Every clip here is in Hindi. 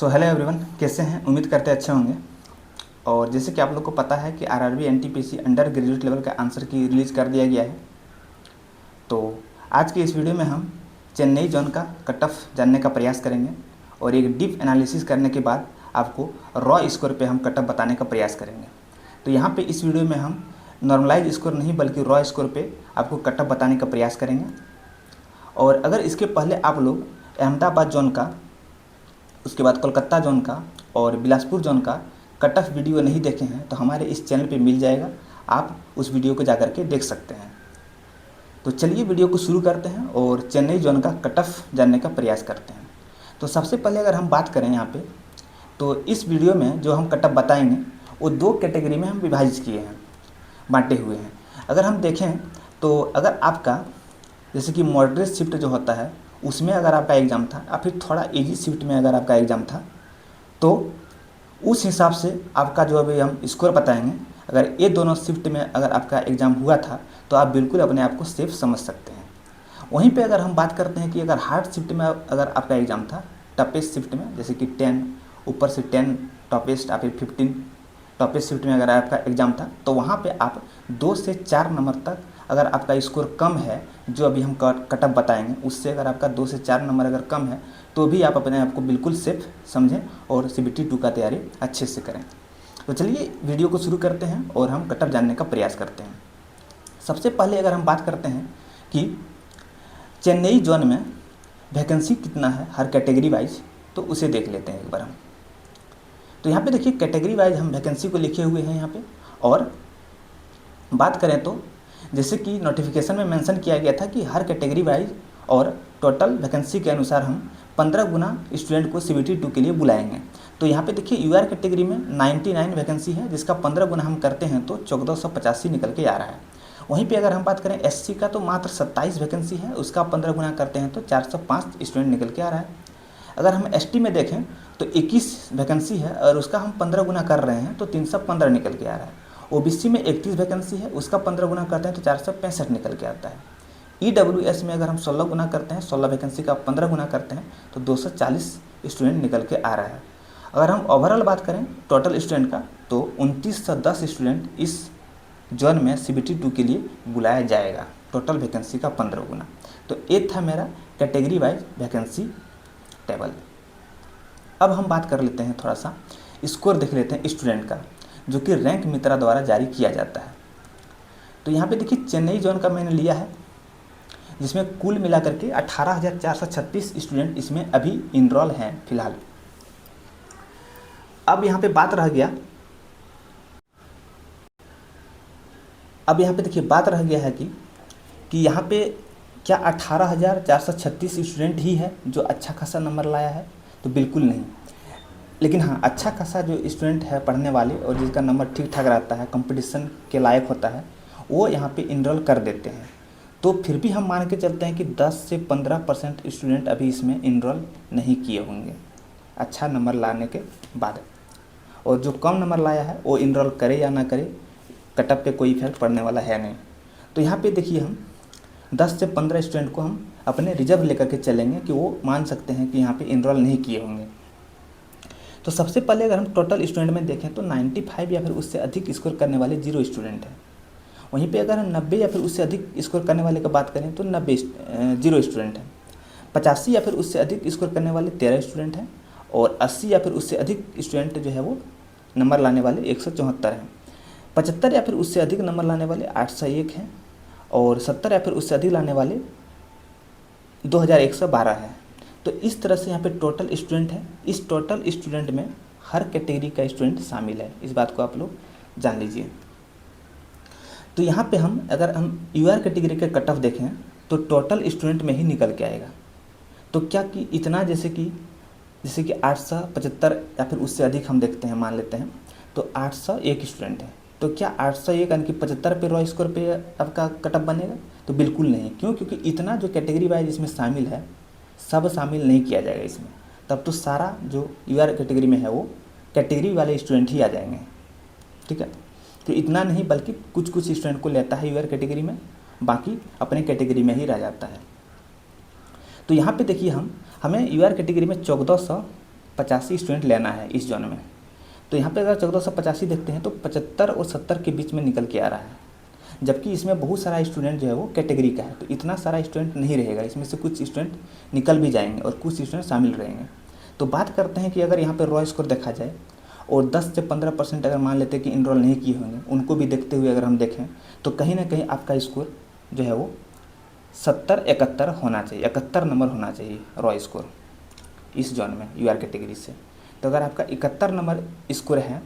सो हेलो एवरीवन, कैसे हैं? उम्मीद करते अच्छे होंगे। और जैसे कि आप लोग को पता है कि RRB NTPC under graduate level का आंसर की रिलीज़ कर दिया गया है। तो आज की इस वीडियो में हम चेन्नई जोन का कट ऑफ जानने का प्रयास करेंगे और एक डीप एनालिसिस करने के बाद आपको रॉ स्कोर पे हम कट ऑफ बताने का प्रयास करेंगे। तो यहाँ पे इस वीडियो में हम नॉर्मलाइज स्कोर नहीं बल्कि रॉ स्कोर पे आपको कट ऑफ बताने का प्रयास करेंगे। और अगर इसके पहले आप लोग अहमदाबाद जोन का, उसके बाद कोलकाता जोन का और बिलासपुर जोन का कट ऑफ वीडियो नहीं देखे हैं तो हमारे इस चैनल पे मिल जाएगा, आप उस वीडियो को जाकर के देख सकते हैं। तो चलिए वीडियो को शुरू करते हैं और चेन्नई जोन का कट ऑफ जानने का प्रयास करते हैं। तो सबसे पहले अगर हम बात करें यहाँ पे, तो इस वीडियो में जो हम कट ऑफ बताएंगे वो दो कैटेगरी में हम विभाजित किए हैं, बांटे हुए हैं। अगर हम देखें तो अगर आपका जैसे कि मॉडरेट शिफ्ट जो होता है उसमें अगर आपका एग्ज़ाम था या फिर थोड़ा इजी शिफ्ट में अगर आपका एग्ज़ाम था तो उस हिसाब से आपका जो अभी हम स्कोर बताएंगे। अगर ये दोनों शिफ्ट में अगर आपका एग्ज़ाम हुआ था तो आप बिल्कुल अपने आप को सेफ समझ सकते हैं। वहीं पे अगर हम बात करते हैं कि अगर हार्ड शिफ्ट में अगर आपका एग्ज़ाम था, टफेस्ट शिफ्ट में, जैसे कि 10 ऊपर से 10 टफेस्ट या फिर 15 टफेस्ट शिफ्ट में अगर आपका एग्ज़ाम था तो वहाँ पे आप 2 से 4 नंबर तक अगर आपका स्कोर कम है, जो अभी हम कट ऑफ बताएंगे उससे अगर आपका 2 से 4 नंबर अगर कम है तो भी आप अपने आप को बिल्कुल सेफ समझें और CBT 2 का तैयारी अच्छे से करें। तो चलिए वीडियो को शुरू करते हैं और हम कट ऑफ जानने का प्रयास करते हैं। सबसे पहले अगर हम बात करते हैं कि चेन्नई जोन में वैकेंसी कितना है हर कैटेगरी वाइज, तो उसे देख लेते हैं एक बार हम। तो यहाँ पे देखिए कैटेगरी वाइज हम वैकेंसी को लिखे हुए हैं यहाँ पे। और बात करें तो जैसे कि नोटिफिकेशन में मेंशन किया गया था कि हर कैटेगरी वाइज और टोटल वैकेंसी के अनुसार हम 15 गुना स्टूडेंट को CBT 2 के लिए बुलाएंगे। तो यहाँ पे देखिए UR कैटेगरी में 99 वैकेंसी है, जिसका 15 गुना हम करते हैं तो 1485 निकल के आ रहा है। वहीं पे अगर हम बात करें SC का तो मात्र 27 वैकेंसी है, उसका 15 गुना करते हैं तो 405 स्टूडेंट निकल के आ रहा है। अगर हम ST में देखें तो 21 वैकेंसी है और उसका हम 15 गुना कर रहे हैं तो 315 निकल के आ रहा है। OBC में 31 वैकेंसी है, उसका 15 गुना करते हैं तो 465 निकल के आता है। EWS में अगर हम 16 गुना करते हैं, 16 वैकेंसी का 15 गुना करते हैं तो 240 स्टूडेंट निकल के आ रहा है। अगर हम ओवरऑल बात करें टोटल स्टूडेंट का तो 2910 स्टूडेंट इस जोन में CBT 2 के लिए बुलाया जाएगा, टोटल वैकेंसी का 15 गुना। तो ये था मेरा कैटेगरी वाइज वैकेंसी टेबल। अब हम बात कर लेते हैं, थोड़ा सा स्कोर देख लेते हैं स्टूडेंट का, जो कि रैंक मित्रा द्वारा जारी किया जाता है। तो यहाँ पे देखिए चेन्नई जोन का मैंने लिया है, जिसमें कुल मिलाकर के 18,436 स्टूडेंट इसमें अभी इनरोल हैं फिलहाल। अब यहाँ पे बात रह गया, देखिए बात रह गया है कि यहाँ पे क्या 18,436 स्टूडेंट ही है जो अच्छा खासा नंबर लाया है? तो बिल्कुल नहीं। लेकिन हाँ, अच्छा खासा जो स्टूडेंट है पढ़ने वाले और जिसका नंबर ठीक ठाक रहता है, कंपटीशन के लायक होता है, वो यहाँ पे इनरोल कर देते हैं। तो फिर भी हम मान के चलते हैं कि 10 से 15% स्टूडेंट अभी इसमें इनरोल नहीं किए होंगे अच्छा नंबर लाने के बाद। और जो कम नंबर लाया है वो इनरोल करे या ना करे, कट ऑफ पे कोई इफेक्ट पड़ने वाला है नहीं। तो यहाँ पे देखिए हम 10 से 15 स्टूडेंट को हम अपने रिजर्व लेकर के चलेंगे कि वो मान सकते हैं कि यहाँ पे इनरोल नहीं किए होंगे। तो सबसे पहले अगर हम टोटल स्टूडेंट में देखें तो 95 या फिर उससे अधिक स्कोर करने वाले 0 स्टूडेंट हैं। वहीं पे अगर हम 90 या फिर उससे अधिक स्कोर करने वाले का बात करें तो 90 0 स्टूडेंट हैं। 85 या फिर उससे अधिक स्कोर करने वाले 13 स्टूडेंट हैं। और 80 या फिर उससे अधिक स्टूडेंट जो है वो नंबर लाने वाले 174 हैं। 75 या फिर उससे अधिक नंबर लाने वाले 801 हैं। और 70 या फिर उससे अधिक लाने वाले 2112 हैं। तो इस तरह से यहाँ पे टोटल स्टूडेंट है। इस टोटल स्टूडेंट में हर कैटेगरी का स्टूडेंट शामिल है, इस बात को आप लोग जान लीजिए। तो यहाँ पे हम अगर हम UR कैटेगरी के कट ऑफ देखें तो टोटल स्टूडेंट में ही निकल के आएगा। तो क्या कि इतना जैसे कि 875 या फिर उससे अधिक हम देखते हैं, मान लेते हैं तो 801 स्टूडेंट है। तो क्या 801 यानी कि 75 पे रॉ स्कोर पे आपका कट ऑफ बनेगा? तो बिल्कुल नहीं। क्यों? क्योंकि इतना जो कैटेगरी वाइज इसमें शामिल है सब शामिल नहीं किया जाएगा इसमें। तब तो सारा जो UR कैटेगरी में है वो कैटेगरी वाले स्टूडेंट ही आ जाएंगे, ठीक है। तो इतना नहीं बल्कि कुछ स्टूडेंट को लेता है UR कैटेगरी में, बाकी अपने कैटेगरी में ही रह जाता है। तो यहाँ पे देखिए हमें UR कैटेगरी में 1400 85 स्टूडेंट लेना है इस जोन में। तो यहाँ पे अगर 1485 देखते हैं तो 75 और 70 के बीच में निकल के आ रहा है, जबकि इसमें बहुत सारा स्टूडेंट जो है वो कैटेगरी का है, तो इतना सारा स्टूडेंट नहीं रहेगा, इसमें से कुछ स्टूडेंट निकल भी जाएंगे और कुछ स्टूडेंट शामिल रहेंगे। तो बात करते हैं कि अगर यहाँ पर रॉ स्कोर देखा जाए और 10 से 15% अगर मान लेते हैं कि इनरोल नहीं किए होंगे, उनको भी देखते हुए अगर हम देखें तो कहीं ना कहीं आपका स्कोर जो है वो 70-71 होना चाहिए, 71 नंबर होना चाहिए रॉ स्कोर इस जोन में यूआर कैटेगरी से। तो अगर आपका 71 नंबर स्कोर है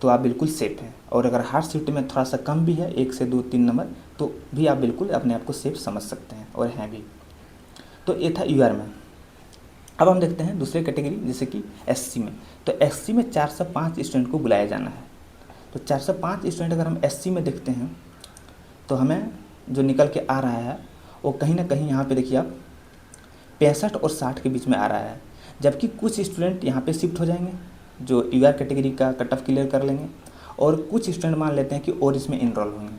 तो आप बिल्कुल सेफ हैं, और अगर हार्ड शिफ्ट में थोड़ा सा कम भी है, 1 से 2-3 नंबर, तो भी आप बिल्कुल अपने आप को सेफ समझ सकते हैं और हैं भी। तो ये था यूआर में। अब हम देखते हैं दूसरे कैटेगरी जैसे कि एससी में। तो एससी में 405 स्टूडेंट को बुलाया जाना है। तो 405 स्टूडेंट अगर हम एससी में देखते हैं तो हमें जो निकल के आ रहा है वो कहीं ना कहीं यहाँ पे देखिए आप 65 और 60 के बीच में आ रहा है, जबकि कुछ स्टूडेंट यहाँ पे शिफ्ट हो जाएंगे जो यूआर कैटेगरी का कट ऑफ क्लियर कर लेंगे, और कुछ स्टूडेंट मान लेते हैं कि और इसमें इनरोल होंगे।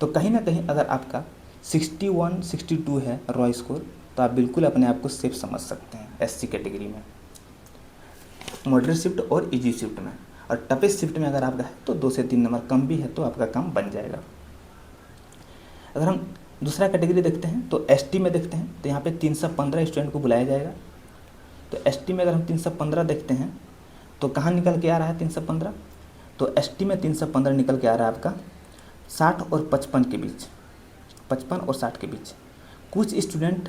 तो कहीं ना कहीं अगर आपका 61-62 है रॉ स्कोर, तो आप बिल्कुल अपने आप को सेफ समझ सकते हैं एससी कैटेगरी में, मॉडरेट शिफ्ट और इजी शिफ्ट में। और टफेस्ट शिफ्ट में अगर आपका है तो 2 से 3 नंबर कम भी है तो आपका काम बन जाएगा। अगर हम दूसरा कैटेगरी देखते हैं तो एसटी में देखते हैं तो यहाँ पे 315 स्टूडेंट को बुलाया जाएगा। तो एसटी में अगर हम 315 देखते हैं तो कहाँ निकल के आ रहा है 315, तो एसटी में 315 निकल के आ रहा है आपका 60 और 55 के बीच, 55 और 60 के बीच। कुछ स्टूडेंट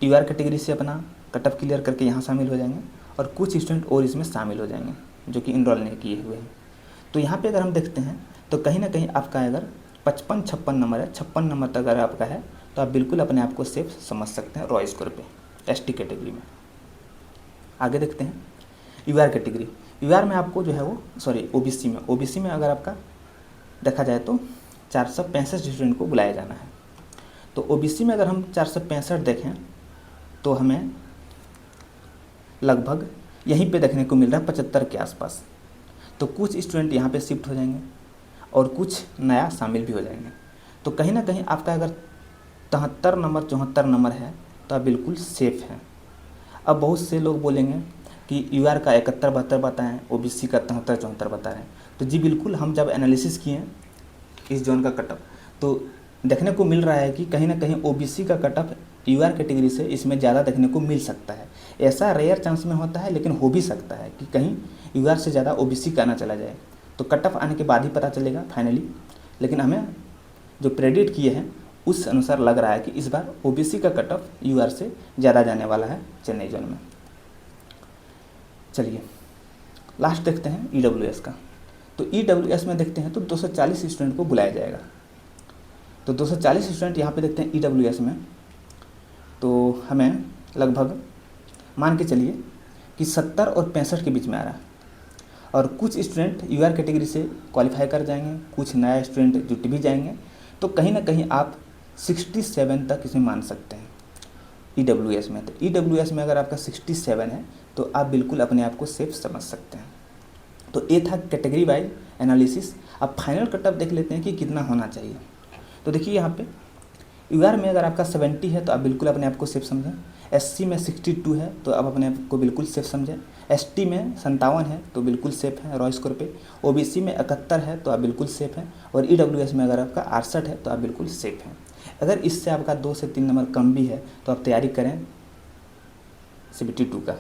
यूआर कैटेगरी से अपना कट ऑफ क्लियर करके यहाँ शामिल हो जाएंगे और कुछ स्टूडेंट और इसमें शामिल हो जाएंगे जो कि इनरोल नहीं किए हुए हैं। तो यहाँ पे अगर हम देखते हैं तो कहीं ना कहीं आपका अगर 55-56 नंबर है, 56 नंबर तक अगर आपका है तो आप बिल्कुल अपने आप को सेफ समझ सकते हैं रॉ स्कोर पे एसटी कैटेगरी में। आगे देखते हैं यूआर कैटेगरी। यूआर में आपको जो है वो ओबीसी में अगर आपका देखा जाए तो 465 स्टूडेंट को बुलाया जाना है। तो ओबीसी में अगर हम 465 देखें तो हमें लगभग यहीं पे देखने को मिल रहा है 75 के आसपास। तो कुछ स्टूडेंट यहाँ पे शिफ्ट हो जाएंगे और कुछ नया शामिल भी हो जाएंगे। तो कहीं ना कहीं आपका अगर 73 नंबर 74 नंबर है तो आप बिल्कुल सेफ हैं। अब बहुत से लोग बोलेंगे कि यूआर का 71-72 बताएं, ओबीसी का 73-74 बता रहे हैं। तो जी बिल्कुल, हम जब एनालिसिस किए इस जोन का कट ऑफ तो देखने को मिल रहा है कि कहीं ना कहीं ओबीसी का कट ऑफ यूआर कैटेगरी से इसमें ज़्यादा देखने को मिल सकता है। ऐसा रेयर चांस में होता है, लेकिन हो भी सकता है कि कहीं यूआर से ज़्यादा ओबीसी का ना चला जाए। तो कट ऑफ आने के बाद ही पता चलेगा फाइनली, लेकिन हमें जो प्रेडिक्ट किए हैं उस अनुसार लग रहा है कि इस बार ओबीसी का कट ऑफ यूआर से ज़्यादा जाने वाला है चेन्नई जोन में। चलिए लास्ट देखते हैं ईडब्ल्यूएस का। तो ईडब्ल्यूएस में देखते हैं तो 240 स्टूडेंट को बुलाया जाएगा। तो 240 स्टूडेंट यहाँ पे देखते हैं ईडब्ल्यूएस में, तो हमें लगभग मान के चलिए कि 70 और 65 के बीच में आ रहा है, और कुछ स्टूडेंट यूआर कैटेगरी से क्वालिफाई कर जाएंगे, कुछ नया स्टूडेंट जुट भी जाएंगे। तो कहीं ना कहीं आप 67 तक इसमें मान सकते हैं ईडब्ल्यूएस में। तो ईडब्ल्यूएस में अगर आपका 67 है तो आप बिल्कुल अपने आप को सेफ समझ सकते हैं। तो ये था कैटेगरी वाइज एनालिसिस। अब फाइनल कट ऑफ देख लेते हैं कि कितना होना चाहिए। तो देखिए यहाँ पे यूआर में अगर आपका 70 है तो आप बिल्कुल अपने आप को सेफ समझें, एससी में 62 है तो आप अपने आप को बिल्कुल सेफ समझें, एसटी में 57 है तो बिल्कुल सेफ है रॉ स्कोर पे, ओबीसी में 71 है तो आप बिल्कुल सेफ हैं, और ईडब्ल्यूएस में अगर आपका 68 है तो आप बिल्कुल सेफ हैं। अगर इससे आपका 2 से 3 नंबर कम भी है तो आप तैयारी करें CBT2 का।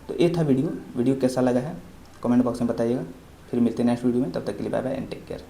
तो ये था वीडियो कैसा लगा है कमेंट बॉक्स में बताइएगा। फिर मिलते हैं नेक्स्ट वीडियो में, तब तक के लिए bye bye and take care.